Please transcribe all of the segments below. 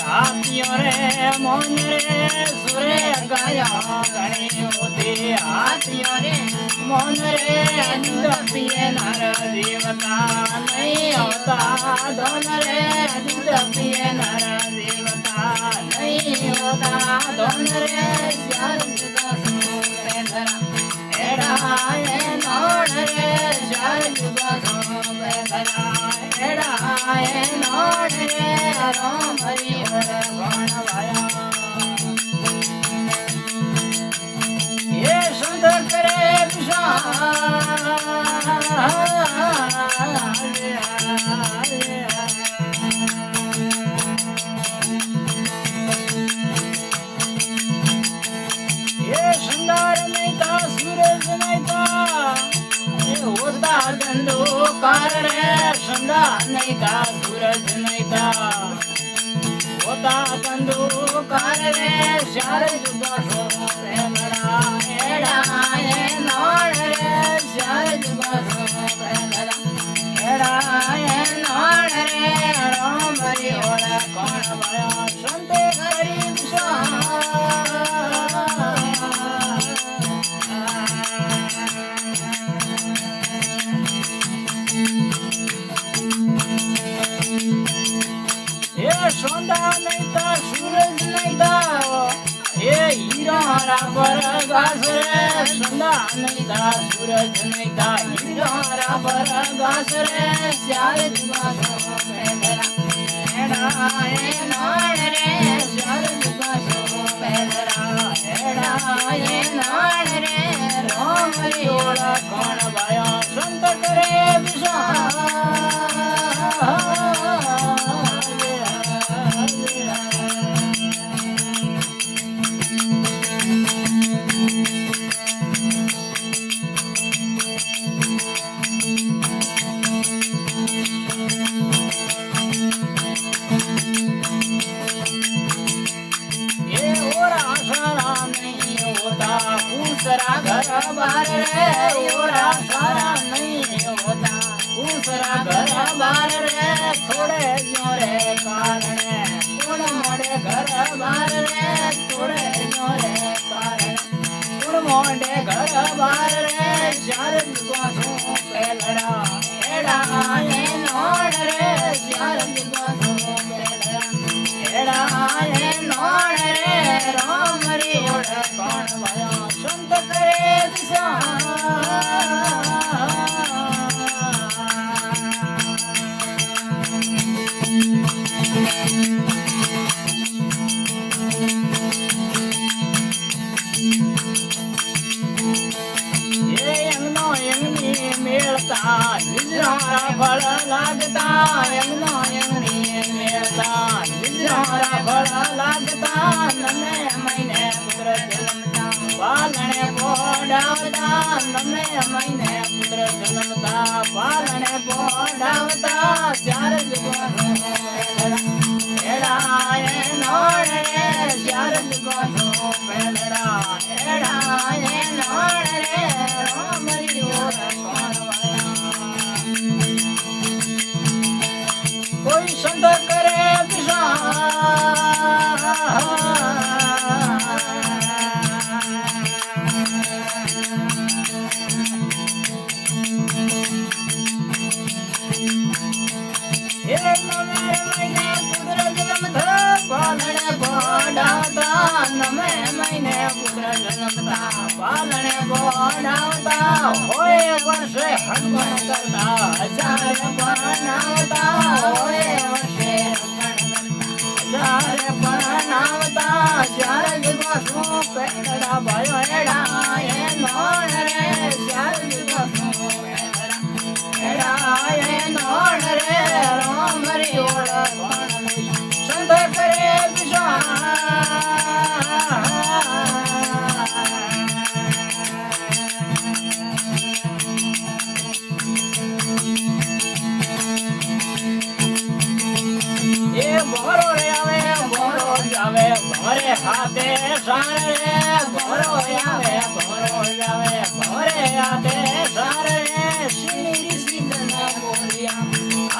હાથિયો રે મોન રે સુરે ગાયા ગણી હોતી હાથિયો રે મોન રે દપિયે નર દેવતા નહીં હોતા ધન રે દપિયે નર દેવતા નહીં હોતા ધન રે ચાર જુગા સુરેન્દ્રા એડા એ નોડ રે ચાર જુગા સુરેન્દ્રા એડા એ નોડ રે રામ હરિ ભણવાયા એ સંત કરે સંદાર નહીં તા સૂરજ નહીં તા એ હોતા ધંધોકાર રે સંદાર નહીં તા સૂરજ નહીં તા હોતા ધંધોકાર રે ચાર જુગા સોરેન્દ્રા એડા એ નોડ રે ચાર જુગા સોરેન્દ્રા એડા એ નોડ રે રામ હરિ ઓળે કોણ ભયા સંતે ગરીબ સોંદા નહીં તા સૂરજ નહીં તા એ હીરા પર ગાસ રે સોંદા નહીં તા સૂરજ નહીં તા હીરા પર ગાસ રે ચાર જુગા સોરેન્દ્રા એડા એ નોડ રે ચાર જુગા સોરેન્દ્રા એડા એ નોડ રે રામ હરિ ઓળા કોણ ભાયા સંત કરે दूसरा घर बार रे ओरा सारा नहीं होता दूसरा घर बार रे थोड़े जोरे कारण थोड़े मोड़े घर बार रे थोड़े जोरे कारण थोड़े मोड़े घर बार रे चार जुगों सो पेलड़ा एड़ा ए नोड रे चार जुगों सो पेलड़ा एड़ा ए नोड रे राम हरि ओढ़ कौन भया संत करे दिशा ये यंगनो यंगनी मेलता निजरा फल लागता यंगनो यंगनी मेलता निजरा फल लागता नने महीने पुत्र जन्मता पालने पोडावता नने महीने पुत्र जन्मता पालने पोडावता चार जुगों पेलड़ा एड़ा ए नोड रे चार जुगों पेलड़ा एड़ा ए नोड रे राम हरि ओढ़ कौन भया कोई संत करे दिशा पालने पोडावता नमे महीने पुत्र जन्मता पालने पोडावता होए वर्षे हटगण करता हजार बनावता होए वर्षे हटगण करता हजार बनावता चार जुगों सो पेलड़ा भयो एड़ा ए नोड रे चार जुगों सो पेलड़ा एड़ा ए नोड रे राम हरि ओढ़ कौन संत करे ये बोरो रे आवे बोरो जावे भरे हाथे सार रे बोरो आवे बोरो जावे भरे हाथे सार रे सिनी सीजन बोलिया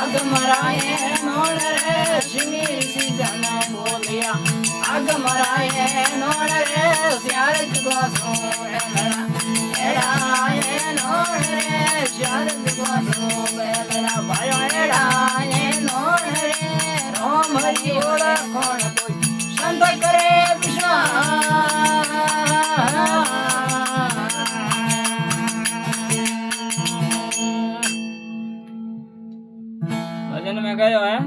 अग मराए नोड रे सिनी सीजन आग मराए नोड़ रे श्यार जुगो सो एड़ा ये नोड़ रे श्यार जुगो सो बेलड़ा भायो एड़ा ये नोड़ रे रोम हरि ओला कोण कोई संत करे भजन में गयो है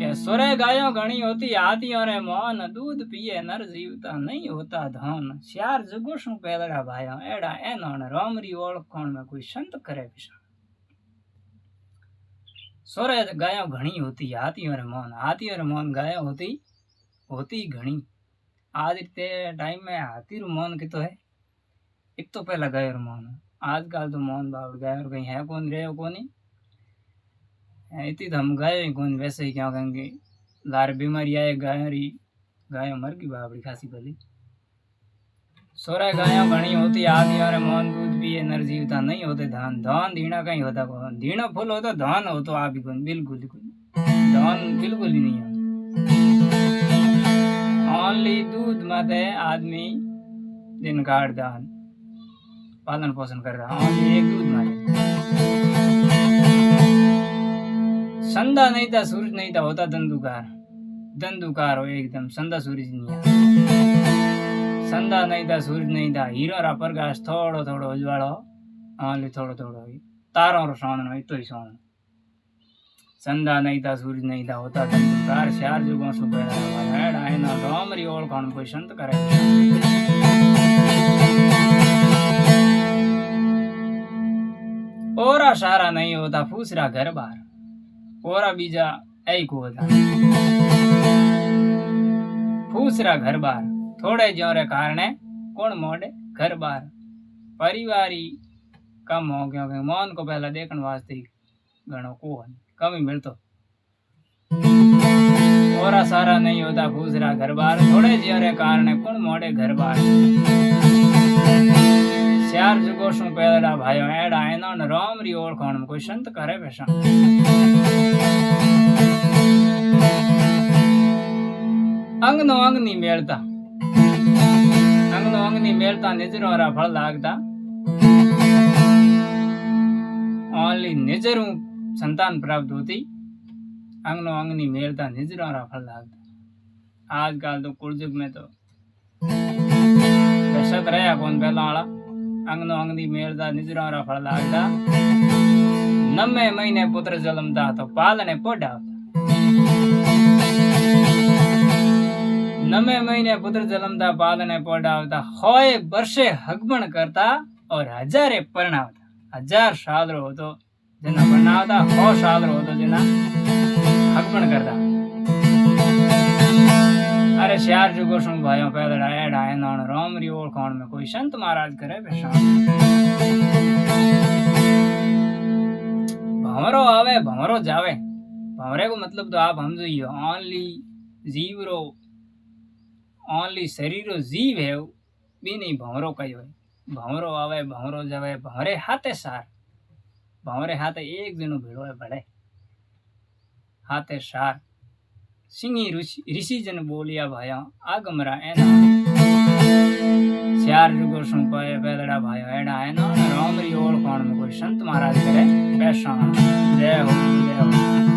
कि सुरे गायों घणी होती हाथियों रे मौन दूध पिए नर जीवता नहीं होता धन श्यार जुगो शू पेलड़ा भाया एड़ा एनो रोमरी ओळखोण में कोई संत करे पिछा सुरे गायों घणी होती हाथियों रे मौन गायों होती घणी आज ते टाइम में हाथी रू मौन कितो है एक तो पहला गायो रू मौन आजकल तो मौन बावड़ गायो कहीं है कौन रे कोनी इतनी तो हम गायो ही कौन वैसे ही क्या कहेंगे लार बीमारी आए गायों मर गई बावड़ी खासी भली सोरा गायों घनी होती आदि और मौन दूध पिए नर जीवता नहीं होते धान धान धीना कहीं होता कौन धीना फुल हो तो धान हो तो आप ही कौन बिल्कुल धान बिल्कुल ही नहीं है ओनली दूध मत है आदमी दिन काट दान पालन पोषण कर रहा ओनली एक दूध मत संदा नहीं था सूरज नहीं था होता धंधुकार हो एकदम संदा सूरज नहीं है संदा नहीं था सूरज नहीं था हीरो रा प्रकाश थोड़ो थोड़ो उजवाड़ो ओनली थोड़ो थोड़ो तारों रो सोन इतो ही सोन संदा नहीं था सूरज नहीं था होता धंधुकार श्यार जुगों सुबह हेड़ा एना रोमरी ओळखोण कोई संत करे ओरा सारा नहीं होता फूसरा घर बार ओरा बीजा ऐ को होता फूसरा घर बार थोड़े जोरे कारणे कौन मोड़े घर बार परिवारी कम हो क्योंकि मौन को पहला देखने वास्ते घणो को कम ही मिलतो ओरा सारा नहीं होता फूसरा घर बार थोड़े जोरे कारणे कौन मोड़े घर बार श्यार जुगो शू पेलड़ा भायो एड़ा एनो न रोमरी ओळखोण कोई संत करे बेसा अंग नो अंग नहीं मेलता निजरो रा फल लागता ओनली निजरू संतान प्राप्त होती अंग नो अंग नहीं मेलता निजरो रा फल लागता आजकल तो कुलजुग में तो दशत रहा कौन पहला वाला अंग नो अंग नहीं मेलता निजरो रा फल लागता 9 महीने पुत्र जन्मता तो पालने पोढ़ावता 9 महीने पुत्र जन्मता पालने पोढ़ावता होए वर्षे हगमण करता और 1000 परणावता 1000 साल रो तो जना परणावता 100 साल रो तो जना हगमण करता अरे श्यार जुगो शू भाइयों पेलड़ा एड़ा एनो रोमरी ओळखोण में कोई संत महाराज करे बेसा भंवरो आवे भंवरो जावे भंवरे को मतलब तो आप समझो ओनली जीव रो ओनली शरीर रो जीव है भी नहीं भंवरो कयो है भंवरो आवे भंवरो जावे भंवरे हाथे सार भंवरे हाथे एक जनो भेड़ो है बड़े हाथे सार सिंगी ऋषि जन बोलिया भाया आगमरा एना श्यार जुगो शू पेलड़ा भायो एड़ा एना रोमरी ओळखोण में कोई संत महाराज करे पैसा जय हो